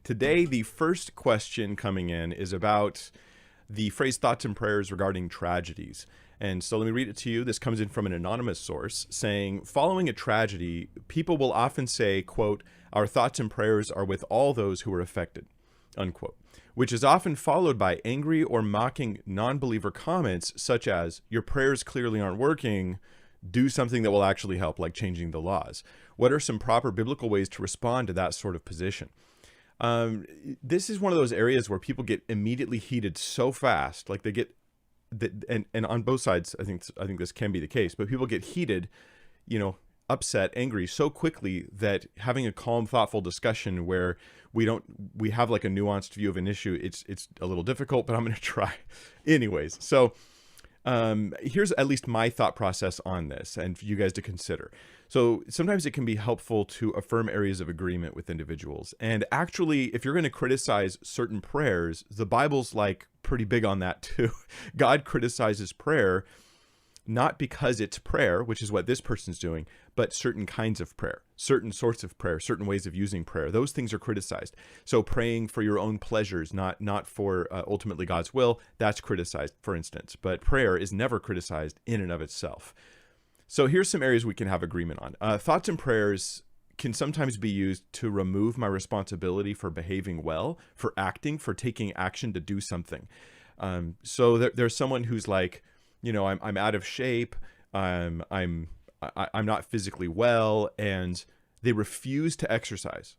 Today, the first question coming in is about the phrase thoughts and prayers regarding tragedies. And so let me read it to you. This comes in from an anonymous source saying, following a tragedy, people will often say, quote, our thoughts and prayers are with all those who are affected, unquote, which is often followed by angry or mocking non-believer comments such as, your prayers clearly aren't working, do something that will actually help, like changing the laws. What are some proper biblical ways to respond to that sort of position? This is one of those areas where people get immediately heated so fast, like they get, and on both sides, I think this can be the case, but people get heated, upset, angry so quickly that having a calm, thoughtful discussion where we have like a nuanced view of an issue, it's a little difficult, but I'm going to try anyways. So here's at least my thought process on this and for you guys to consider. So sometimes it can be helpful to affirm areas of agreement with individuals. And actually, if you're going to criticize certain prayers, the Bible's like pretty big on that too. God criticizes prayer, not because it's prayer, which is what this person's doing, but certain kinds of prayer, certain sorts of prayer, certain ways of using prayer. Those things are criticized. So praying for your own pleasures, not for ultimately God's will, that's criticized, for instance. But prayer is never criticized in and of itself. So here's some areas we can have agreement on. Thoughts and prayers can sometimes be used to remove my responsibility for behaving well, for acting, for taking action to do something. So there's someone who's like, I'm out of shape, I'm not physically well, and they refuse to exercise.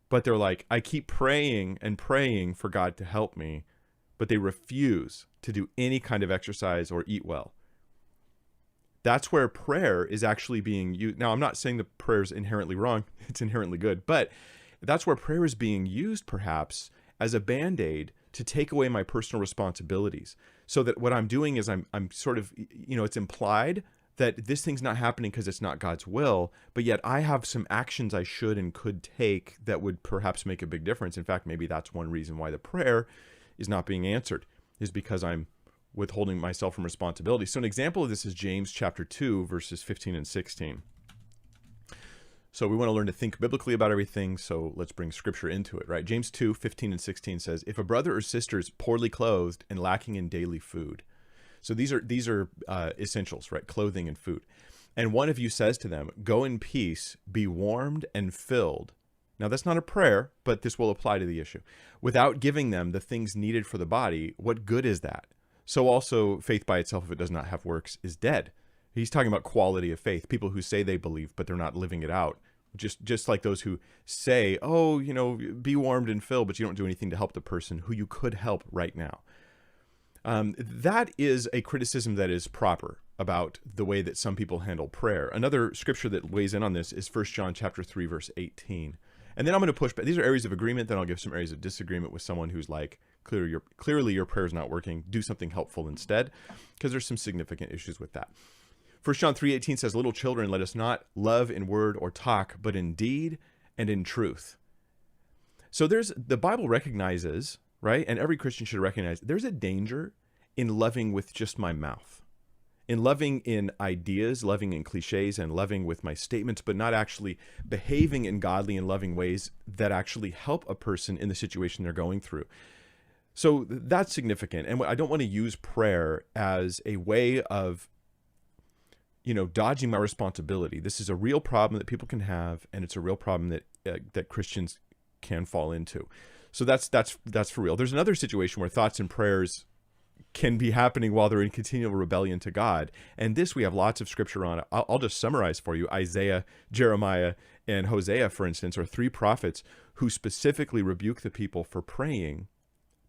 But they're like, I keep praying and praying for God to help me, but they refuse to do any kind of exercise or eat well. That's where prayer is actually being used. Now, I'm not saying the prayer is inherently wrong. It's inherently good. But that's where prayer is being used, perhaps, as a Band-Aid to take away my personal responsibilities. So that what I'm doing is I'm sort of, it's implied that this thing's not happening because it's not God's will, but yet I have some actions I should and could take that would perhaps make a big difference. In fact, maybe that's one reason why the prayer is not being answered, is because I'm withholding myself from responsibility. So an example of this is James chapter 2, verses 15 and 16. So we want to learn to think biblically about everything, so let's bring scripture into it, right? James 2, 15 and 16 says, if a brother or sister is poorly clothed and lacking in daily food. So these are essentials, right? Clothing and food. And one of you says to them, go in peace, be warmed and filled. Now that's not a prayer, but this will apply to the issue. Without giving them the things needed for the body, what good is that? So also faith by itself, if it does not have works, is dead. He's talking about quality of faith, people who say they believe, but they're not living it out. Just like those who say, be warmed and filled, but you don't do anything to help the person who you could help right now. That is a criticism that is proper about the way that some people handle prayer. Another scripture that weighs in on this is 1 John chapter 3, verse 18. And then I'm going to push back. These are areas of agreement. Then I'll give some areas of disagreement with someone who's like, clearly your prayer is not working. Do something helpful instead, because there's some significant issues with that. 1 John 3:18 says, little children, let us not love in word or talk, but in deed and in truth. So the Bible recognizes, right? And every Christian should recognize there's a danger in loving with just my mouth, in loving in ideas, loving in cliches, and loving with my statements, but not actually behaving in godly and loving ways that actually help a person in the situation they're going through. So that's significant. And I don't want to use prayer as a way of, dodging my responsibility. This is a real problem that people can have, and it's a real problem that Christians can fall into. So that's for real. There's another situation where thoughts and prayers can be happening while they're in continual rebellion to God. And this we have lots of scripture on. I'll just summarize for you. Isaiah, Jeremiah, and Hosea, for instance, are three prophets who specifically rebuke the people for praying,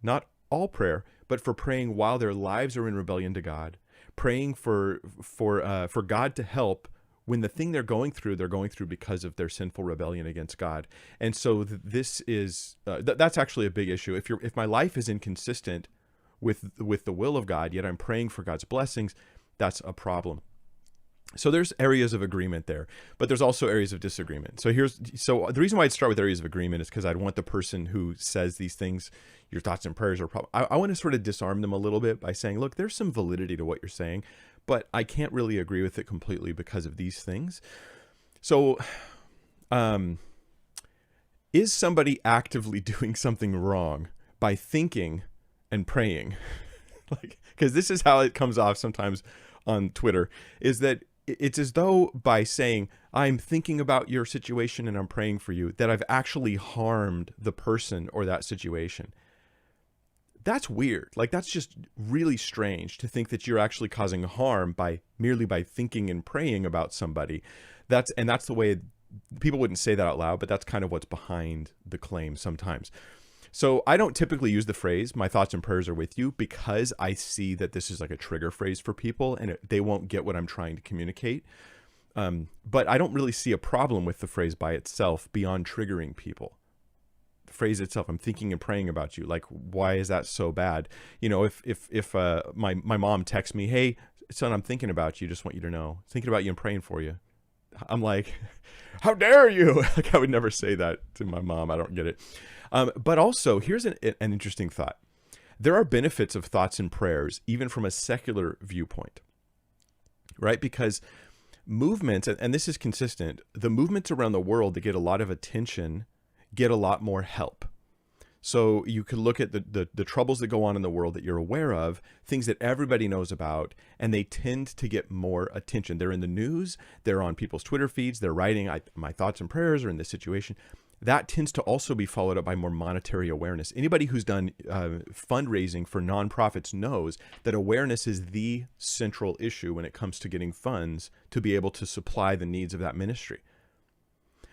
not all prayer, but for praying while their lives are in rebellion to God, praying for God to help when the thing they're going through because of their sinful rebellion against God. And so this is that's actually a big issue. If my life is inconsistent with the will of God, yet I'm praying for God's blessings, that's a problem. So there's areas of agreement there, but there's also areas of disagreement. So the reason why I'd start with areas of agreement is because I'd want the person who says these things, your thoughts and prayers are problem. I want to sort of disarm them a little bit by saying, look, there's some validity to what you're saying, but I can't really agree with it completely because of these things. So, Is somebody actively doing something wrong by thinking and praying? Like, because this is how it comes off sometimes on Twitter, is that it's as though by saying, I'm thinking about your situation and I'm praying for you, that I've actually harmed the person or that situation. That's weird. Like, that's just really strange to think that you're actually causing harm by merely by thinking and praying about somebody. That's the way people wouldn't say that out loud, but that's kind of what's behind the claim sometimes. So I don't typically use the phrase, my thoughts and prayers are with you, because I see that this is like a trigger phrase for people and they won't get what I'm trying to communicate. But I don't really see a problem with the phrase by itself beyond triggering people. The phrase itself, I'm thinking and praying about you. Like, why is that so bad? You know, if my mom texts me, hey, son, I'm thinking about you. Just want you to know. Thinking about you and praying for you. I'm like, how dare you? Like, I would never say that to my mom. I don't get it. But also, here's an interesting thought. There are benefits of thoughts and prayers, even from a secular viewpoint, right? Because movements, and this is consistent, the movements around the world that get a lot of attention get a lot more help. So you could look at the troubles that go on in the world that you're aware of, things that everybody knows about, and they tend to get more attention. They're in the news, they're on people's Twitter feeds, they're writing, my thoughts and prayers are in this situation. That tends to also be followed up by more monetary awareness. Anybody who's done fundraising for nonprofits knows that awareness is the central issue when it comes to getting funds to be able to supply the needs of that ministry.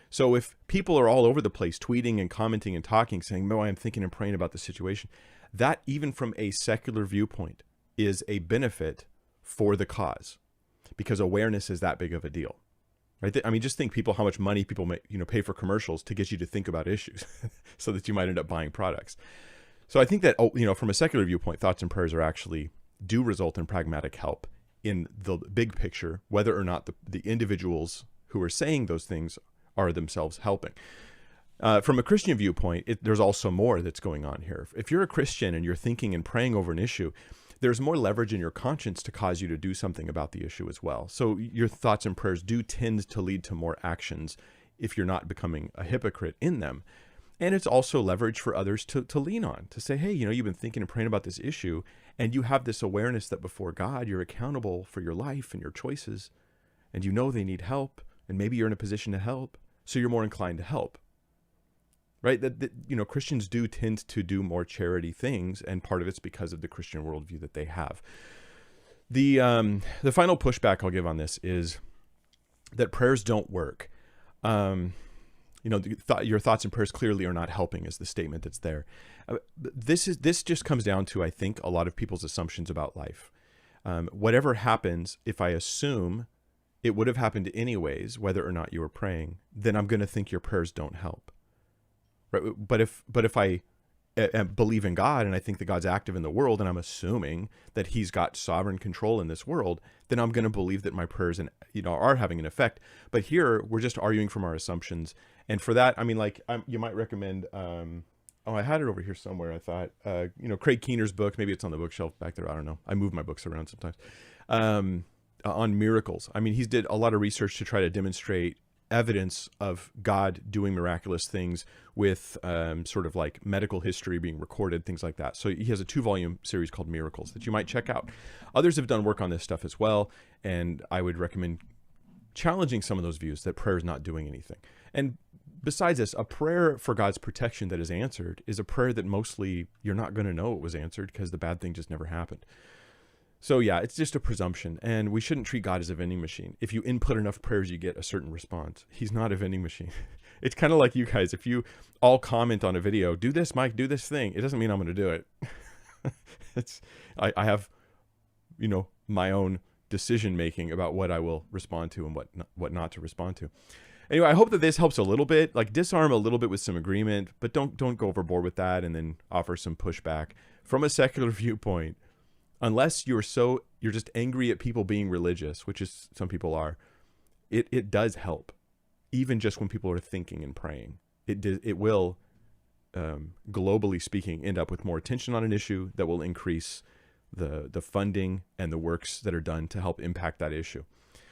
So if people are all over the place tweeting and commenting and talking, saying, no, I'm thinking and praying about the situation, that even from a secular viewpoint is a benefit for the cause, because awareness is that big of a deal. Right? I mean, just think how much money people pay for commercials to get you to think about issues so that you might end up buying products. So I think that, from a secular viewpoint, thoughts and prayers do result in pragmatic help in the big picture, whether or not the individuals who are saying those things are themselves helping. From a Christian viewpoint, there's also more that's going on here. If you're a Christian and you're thinking and praying over an issue, there's more leverage in your conscience to cause you to do something about the issue as well. So your thoughts and prayers do tend to lead to more actions if you're not becoming a hypocrite in them. And it's also leverage for others to lean on, to say, hey, you've been thinking and praying about this issue, and you have this awareness that before God, you're accountable for your life and your choices, and they need help, and maybe you're in a position to help, so you're more inclined to help. Right? That Christians do tend to do more charity things, and part of it's because of the Christian worldview that they have. The final pushback I'll give on this is that prayers don't work. Your thoughts and prayers clearly are not helping is the statement that's there. This just comes down to, I think, a lot of people's assumptions about life. Whatever happens, if I assume it would have happened anyways, whether or not you were praying, then I'm going to think your prayers don't help. Right? But if I believe in God and I think that God's active in the world, and I'm assuming that He's got sovereign control in this world, then I'm going to believe that my prayers are having an effect. But here we're just arguing from our assumptions, and for that, I mean, you might recommend. I had it over here somewhere. I thought, Craig Keener's book. Maybe it's on the bookshelf back there. I don't know. I move my books around sometimes. On miracles. I mean, he's did a lot of research to try to demonstrate evidence of God doing miraculous things with sort of like medical history being recorded, things like that. So he has a 2-volume series called Miracles that you might check out. Others have done work on this stuff as well, and I would recommend challenging some of those views that prayer is not doing anything. And besides this, a prayer for God's protection that is answered is a prayer that mostly you're not going to know it was answered because the bad thing just never happened. So yeah, it's just a presumption, and we shouldn't treat God as a vending machine. If you input enough prayers, you get a certain response. He's not a vending machine. It's kind of like you guys. If you all comment on a video, do this, Mike, do this thing, it doesn't mean I'm going to do it. I have, my own decision making about what I will respond to and what not to respond to. Anyway, I hope that this helps a little bit, like disarm a little bit with some agreement, but don't go overboard with that and then offer some pushback from a secular viewpoint. Unless you're just angry at people being religious, which is some people are, it does help, even just when people are thinking and praying. It will, globally speaking, end up with more attention on an issue that will increase the funding and the works that are done to help impact that issue.